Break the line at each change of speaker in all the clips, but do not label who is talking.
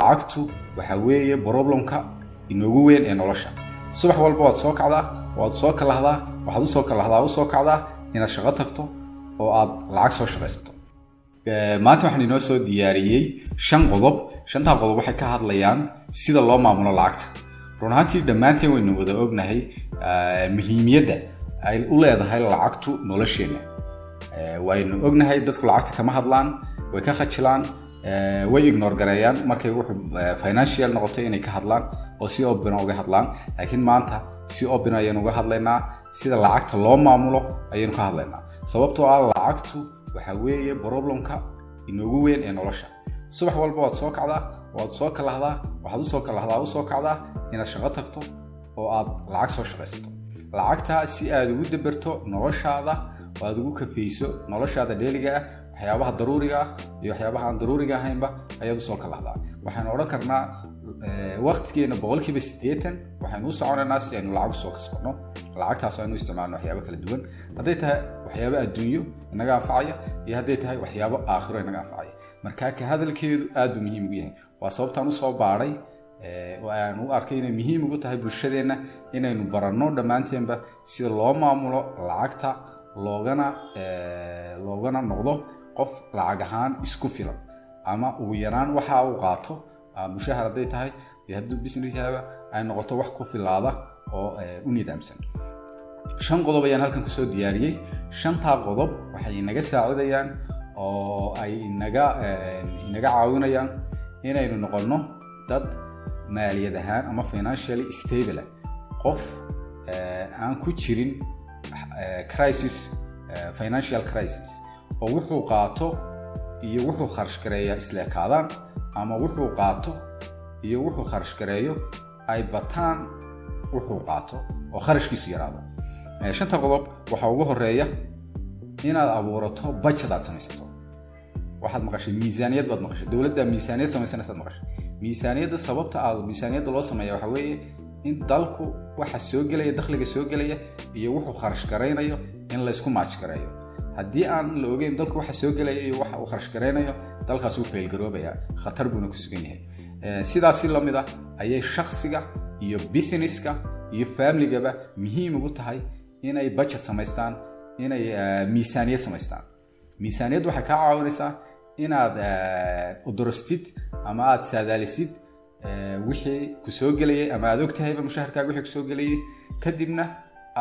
lacagtu waxa weeye problemka inoogu weyn ee nolosha subax walba waad soo kacdaa waad soo kalahdaa waxaad u soo kacdaa inaad shaqo tagto oo aad lacag soo shaqaysato maanta waxaan inoo soo diyaariyay 5 qodob 5 qodob waxay ka hadlayaan sida loo maamulo lacagta run ahaantii dhammaanteen waynu wada ognahay muhiimiyadda ay u leedahay lacagtu nolosheena waynu ognahay dadku lacagta kama hadlaan way ka khajilaan way ignore gareeyaan markay wuxuu financial noqoto inay ka hadlaan oo si open uga hadlaan laakiin maanta si open ayaan uga hadlaynaa sida lacagta loo maamulo ayaan ka hadlaynaa sababtoo ah lacagtu waxa weeye problemka inoogu weyn ee nolosha subax walba waad soo kacdaa waad soo kalahdaa waxaad u soo kacdaa inaad shaqo tagto oo aad lacag soo shaqaysato lacagta si aad ugu dabarto noloshaada oo aad ugu kafeyso noloshaada dailiga ah waxyaabaha daruuriga ah iyo waxyaabaha aan daruuriga ahaynba ayaad u soo kalahdaa waxaan oran karnaa waqtigeena 80% waxaan u soconaynaa si aynu lacag soo kasbano lacagtaas aynu isticmaalno waxyaabo kala duwan haday tahay waxyaabo adduunyo inaga anfacaya iyo haday tahay waxyaabo aakhiro inaga anfacaya marka ka hadalkeedu aad u muhiim u yahay waa sababtaan u soo baaray oo aan u arkay inay muhiim ugu tahay bulshadeena inaynu baranno dhamaanteenba sida loo maamulo lacagta loogana noqdo qof lacag ahaan isku filan ama ugu yaraan waxa uu qaato mushahar haday tahay iyo haddii business-yada ay noqoto wax ku filaada oo u nidaamsan 5 qodob ayaan halkan ku soo diyaariyay 5 qodob waxay naga saacidayaan oo ay naga caawinayaan inaynu noqono dad maaliyad ahaan ama financially stable qof aan ku jirin crisis financial crisis oo wuxuu qaato iyo wuxuu kharash gareeyaa isla kaadaan ama wuxuu qaato iyo wuxuu kharash gareeyo ay bataan wuxuu qaato oo kharashkiisu yaraado 5 qodob waxa ugu horeeya inaad abuurato budget aad samaysato waxaad maqashay miisaaniyad baad maqashay dawladda miisaaniyad samaysanaysa maqashay miisaaniyadda sababta aad miisaaniyadda loo sameeyo waxa weeye in dalku waxa soo galaya dakhliga soo galaya iyo wuxuu kharash gareynayo in la isku match gareeyo haddii aan la ogeyn dalku waxa soo galaya iyo waxa uu kharash gareynayo dalkaas uu fail garoobaya khatar buu ku sugan yahay sidaas la mid ah ayay shakhsiga iyo businesska iyo family-gaba muhiim ugu tahay inay budget samaystaan inay miisaaniyad samaystaan miisaaniyad waxa ka caawinaysaa inaad u durastid ama aad saadaalisid wixii ku soo galay ama aad ogtahayba mushaharkaaga wixii ku soo galay kadibna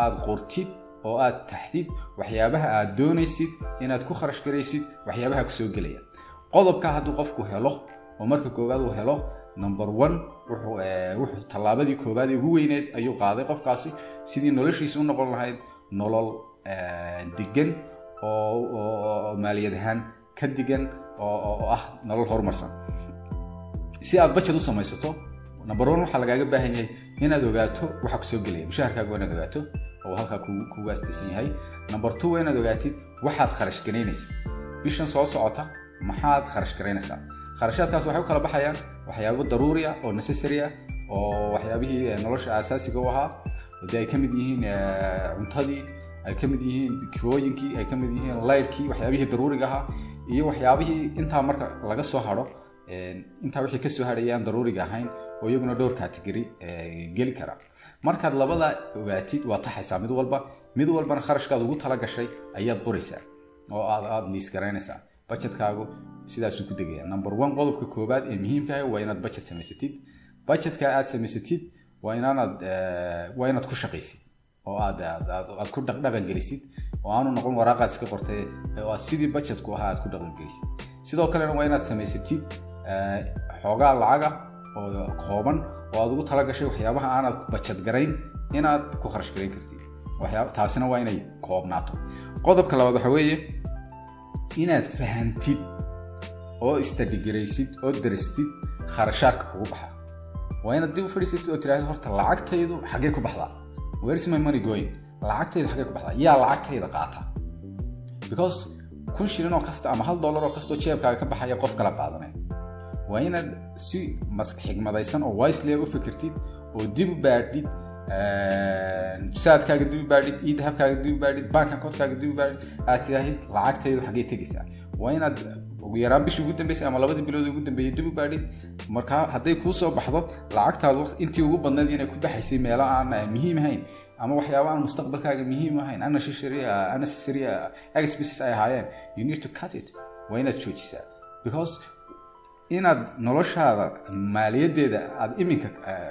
aad qortid oo aad taxdiid waxyaabaha aad doonaysid inaad ku kharash gareysid waxyaabaha ku soo galaya qodobka hadduu qofku helo oo marka koowaad uu helo number 1 wuxuu talaabadii koowaad ugu weyneed ayuu qaaday qofkaasi sidii noloshiisa u noqon lahayd nolol degan oo maaliyad ahaan ka degan oo ah nolol horumarsan si aad budget u samaysato number 1 waxa lagaaga baahan yahay inaad ogaato waxa ku soo galaya mushaharkaaga inaad ogaato oo halka ku waastaysan yahay number 2 inaad ogaatid waxaad kharash gareynaysaa bishan soo socota maxaad kharash gareynaysaa kharashaadkaas waxay u kala baxayaan waxyaabo daruuri ah oo necessary ah oo waxyaabihii nolosha asaasiga u ahaa oo ay kamid yihiin cuntadii ay kamid yihiin kirooyinkii ay kamid yihiin lightkii waxyaabihii daruuriga ahaa iyo waxyaabihii inta marka laga soo haro inta wixii ka soo harayaan daruuriga ahayn oo iyaguna dhowr category gali kara markaad labada ogaatid waa taxaysaa mid walbana kharashkaad ugu tala gashay ayaad qoraysaa oo aad list gareynaysaa budgetkaagu sidaas uu ku degaya number 1 qodobka koobaad ee muhiimka ah waa inaad budget samaysatid budgetka aad samaysatid waa inaad ku shaqaysid oo aad ku dhaqan gelisid oo aanu noqon waraaqaad iska qortay oo aad sidii budgetku ahaa aad ku dhaqan gelisid sidoo kale waa inaad samaysatid xoogaa lacaga oo kooban oo aad ugu tala gashay waxyaabaha aanad budget garayn inaad ku kharash gareyn kartid taasina waa inay koobnaato qodobka labaad waxa weeye inaad fahantid oo istadigaraysid oo darastid kharashaadka kugu baxa waa inaad dib u fadhiisatid oo tiraahdo horta lacagtaydu xagee ku baxdaa where is my money going lacagtaydu xagee ku baxdaa yaa lacagtayda qaata because kun shilin oo kasta ama $1 oo kasta jeebkaaga ka baxaya qof kala qaadanay waa inaad si xigmadaysan oo wisely u fikirtid oo dib u baadhid saadkaaga dib u baadhid dahabkaaga dib u baadhid bank account-kaaga dib u baadhid aad tiraahid lacagtaydu xagee tegaysaa waa inaad ugu yaraan bishii ugu dambeysay ama labadii bilood ugu dambeeyay dib u baadhid marka hadday kuu soo baxdo lacagtaadu intii ugu badnayd inay ku baxaysay meelo aan muhiim ahayn ama waxyaabo aan mustaqbalkaaga muhiim ahayn unnecessary expenses ay ahaayeen you need to cut it waa inaad joojisaa because inaad noloshaada maaliyadeeda aad iminka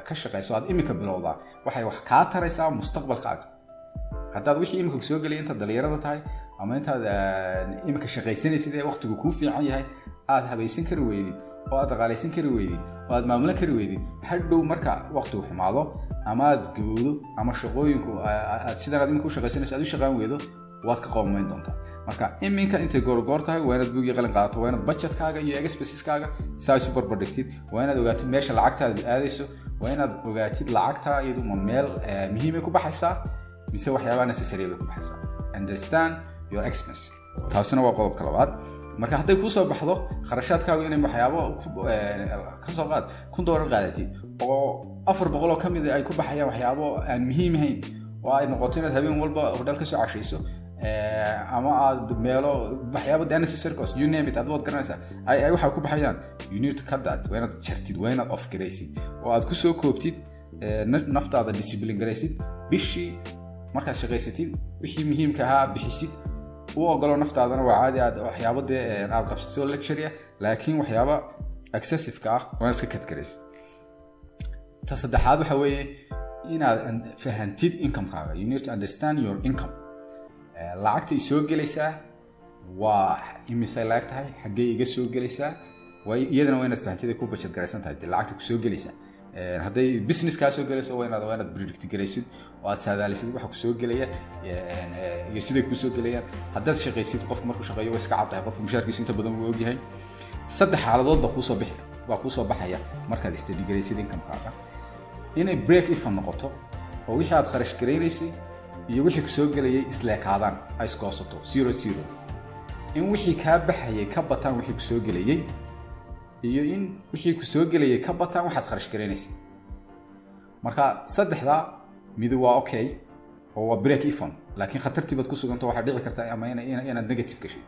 ka shaqeyso aad iminka bilowdaa waxay wax kaa taraysaa mustaqbalkaaga haddaad wixii iminka kusoo geliyay intaad dhalinyarada tahay ama intaad iminka shaqaysanaysid ee waqtigu kuu fiican yahay aad habaysan kari weydid oo aad dhaqaalaysan kari weydid oo aad maamulan kari weydid hadhow marka waqtigu xumaado ama aad gabowdo ama shaqooyinku aad sidan aad iminka u shaqaysanayso aad u shaqaan weydo waad ka qoomayn doontaa marka iminka intay goorgoor tahay waa inaad buugii qalin qaadato waa inaad budgetkaaga iyo expenseskaga saa isu barbardhigtid waa inaad ogaatid meesha lacagtaadu aadayso waa inaad ogaatid lacagtaa iyadu ma meel muhiimay ku baxaysaa mise waxyaabaa necessary bay ku baxaysaa understand your expense taasina waa qodobka labaad marka hadday kuu soo baxdo kharashaadkaagu inay waxyaabo ka soo qaad $1 qaadatid oo 400 oo kamid ay ku baxayaan waxyaabo aan muhiim ahayn oo ay noqoto inaad habeen walba hodhal ka soo cashayso ama aad meelo waxyaabo unnecessary cost you name it aad wad garanaysaa ay waxa ku baxayaan you need to cut that waa inaad jartid waa inaad off garaysid oo aad ku soo koobtid naftaada discipline garaysid bishii markaad shaqaysatid wixii muhiimka ahaa bixisid u ogolo naftaadana waa caadi aad waxyaabo aad qabsato luxury laakiin waxyaabo excessive ka ah waa iska cut garaysid ta saddexaad waxa weeye inaad fahantid income-kaaga you need to understand your income lacagta soo gelaysaa waa imisay laag tahay xaggee iga soo gelaysaa way iyadana waa inaad fahantid ku budget garaysan tahay lacagta ku soo gelaysaa hadday business ka soo gelayso waa inaad predict garaysid oo aad saadaalisid waxa ku soo gelaya iyo sida ku soo gelayaan haddaad shaqaysid qof markuu shaqeeyo waa iska caddahay qof mushaarkiisa inta badan uu ogyahay saddex xaaladood baa ku soo baxaya markaad study garaysid income-kaaga inay break even noqoto oo wixii aad kharash garaysay iyo wixii ku soo gelayay isleekaadaan ay iskoosato 0 in wixii ka baxayay ka bataan wixii ku soo gelayay iyo in wixii ku soo gelayay ka bataan waxaad kharash garaysay marka saddexda mid waa okay oo waa break even laakiin khatartii baad ku suganto waxa dhici karta ama inaad negative gashay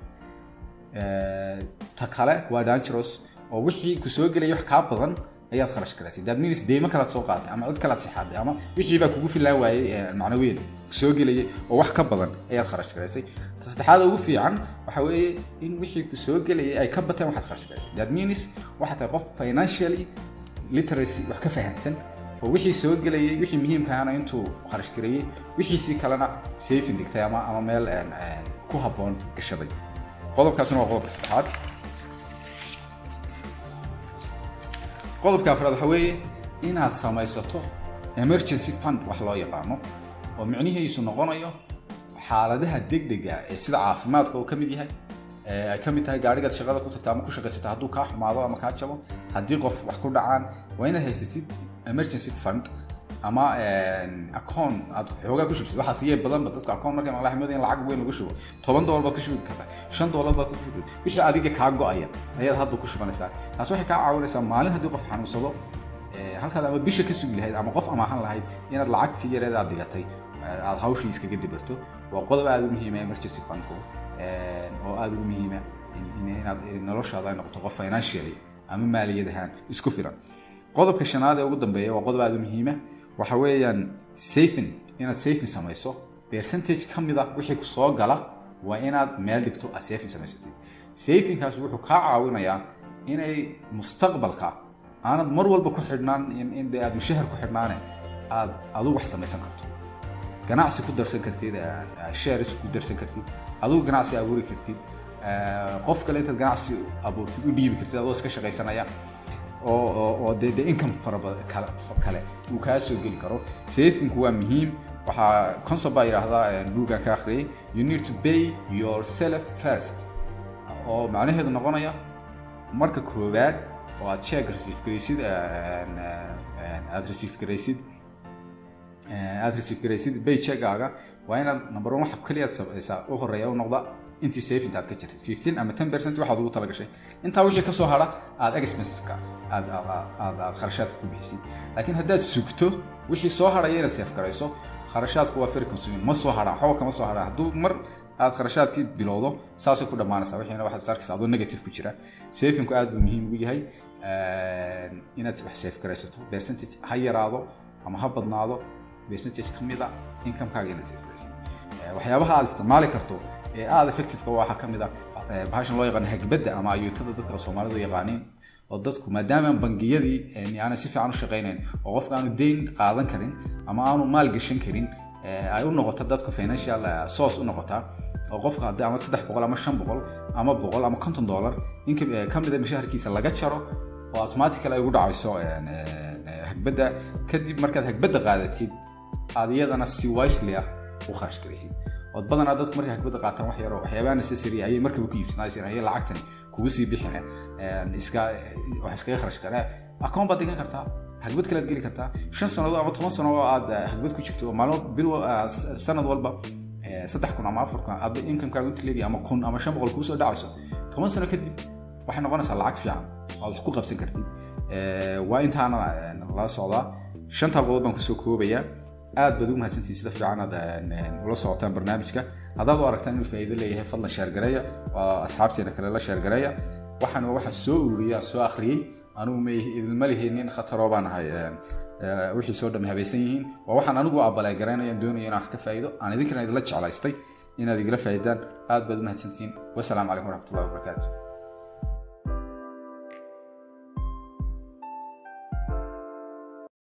ta kale waa dangerous oo wixii ku soo gelayay wax ka badan ayaad kharash garaysay that means deema kala soo qaatay ama cid kala saxaaday ama wixii baa kugu filaan waayay macnawiyan soo gelayay oo wax ka badan ayaad kharash garaysay saddexaad ugu fiican waxa weeye in wixii ku soo gelayay ay ka bataan waxaad kharash garaysay that means waxa tahay qof financially literacy wax ka fahansan oo wixii soo gelayay wixii muhiimka ah intuu kharash gareeyay wixii si kalena saving dhigtay ama meel ku haboon gashaday qodobkaasna waa qodobka saddexaad qodobka afraad waxa weeye inaad samaysato emergency fund wax loo yaqaano oo micnihiisu noqonayo xaaladaha degdega ah ee sida caafimaadka oo kamid yahay ay kamid tahay gaariga shaqada ku tagtaa ama ku shaqaysataa hadduu ka xumaado ama ka jabo haddii qof wax ku dhacaan waa inaad haysatid emergency fund ama account aad xoogaa ku shubtid waxa siiyay badan dadka account markay maqlaxmad in lacag weyn ugu shubo $10 baad ku shubi kartaa $5 baad ku shubi wixii adiga ka go'aya ayaad hadda ku shubanaysaa taas waxay ka caawinaysaa maalin haddii qof xanuunsado halkaad ama bisha ka sugi lahayd ama qof amaahan lahayd inaad lacagtii yareed aad dhigatay aad hawshii iskaga dibarto waa qodob aad u muhiim ah emergency fund oo aad u muhiim ah inaad noloshaada ay noqoto qof financially ama maaliyad ahaan isku filan qodobka shanaad ee ugu dambeeya waa qodob aad u muhiim ah waxa weeyaan saving inaad saving samayso percentage kamid ah wixii ku soo gala waa inaad meel dhigto aad saving samaysatid savingkaas wuxuu ka caawinayaa inay mustaqbalka aanad mar walba ku xidhnaan in aad mushahar ku xidhnaane aad adigu wax samaysan karto ganacsi ku darsan kartid shares ku darsan kartid adigu ganacsi abuuri kartid qof kale intaad ganacsi abuurtid u dhiibi kartid adoo iska shaqaysanaya oo de income kale uu ka soo geli karo saving waa muhiim waxa concept baa yiraahdaa buugan ka akhriyay you need to pay yourself first oo macnaheedu noqonaya marka koowaad oo aad check receive garaysid aad receive garaysid pay check-aaga waa inaad number 1 waxa kaliya samaysaa oo horeeya u noqda intii saving aad ka jirtid 15 ama 10% waxaad ugu tala gashay inta wixii ka soo hara aad expenses-ka aad kharashaadka ku bixisid laakiin haddaad sugto wixii soo haraya inaad save garayso kharashaadku waa very consuming ma soo hara waxba kama soo hara hadduu mar aad qarashaadkii bilowdo saasay ku dhamaanaysaa wixiina waxaad sarkaysaa adoo negative ku jira savingku aad buu muhiim ugu yahay inaad wax save garaysato percentage ha yaraado ama ha badnaado percentage kamid ah income-kaaga inaad save garaysato waxyaabaha aad isticmaali karto ee aad effective-ka waxa kamid ah bahashan loo yaqaan hagbada ama ayuutada dadka Soomaalidu yaqaaniin oo dadku maadaama bangiyadii aan si fiican u shaqeynayn oo qofka aanu deyn qaadan karin ama aanu maal gashan karin ay u noqoto dadka financial source u noqota oo qofka hadii ama 300 ama 500 ama 100 ama $50 inka kamid ah mushaharkiisa laga jaro oo automatically ay ugu dhacayso hagbada kadib markaad hagbada qaadatid aad iyadana si wisely u kharash garaysid oo badanaa dadku markay hagbada qaataan wax yar oo waxyaabaha necessary ay markaba ku iibsanayaan ay lacagtan kugu sii bixina wax iska kharash garaa account baad dhigan kartaa hagbad kala geli kartaa 5 sanadood ama 10 sano oo aad hagbad ku jirto maalmo bil sanad walba 3,000 ama 4,000 aad income-kaaga inta leeyahay ama 1,000 ama 500 ku soo dhacayso 10 sano kadib waxay noqonaysaa lacag fiican oo wax ku qabsan kartid waa intaana la socdaa 5 qodob baan ku soo koobayaa aad baad u mahadsantihiin sida fiican aad ula socotaan barnaamijka haddaad u aragtaan inuu faa'iido leeyahay fadlan share gareeya waa asxaabteena kale la share gareeya waxaan soo ururiyaa soo akhriyay anigu ma idilma leheenin khataro baan ahay wixii soo dhamay habaysan yihiin waa waxaan anigu abalay garanayaan doonayaan wax ka faa'iido aan idinkana idila jeclaystay inaad igala faa'iidaan aad baad u mahadsantihiin wassalaamu calaykum waraxmatullaahi wabarakaatuh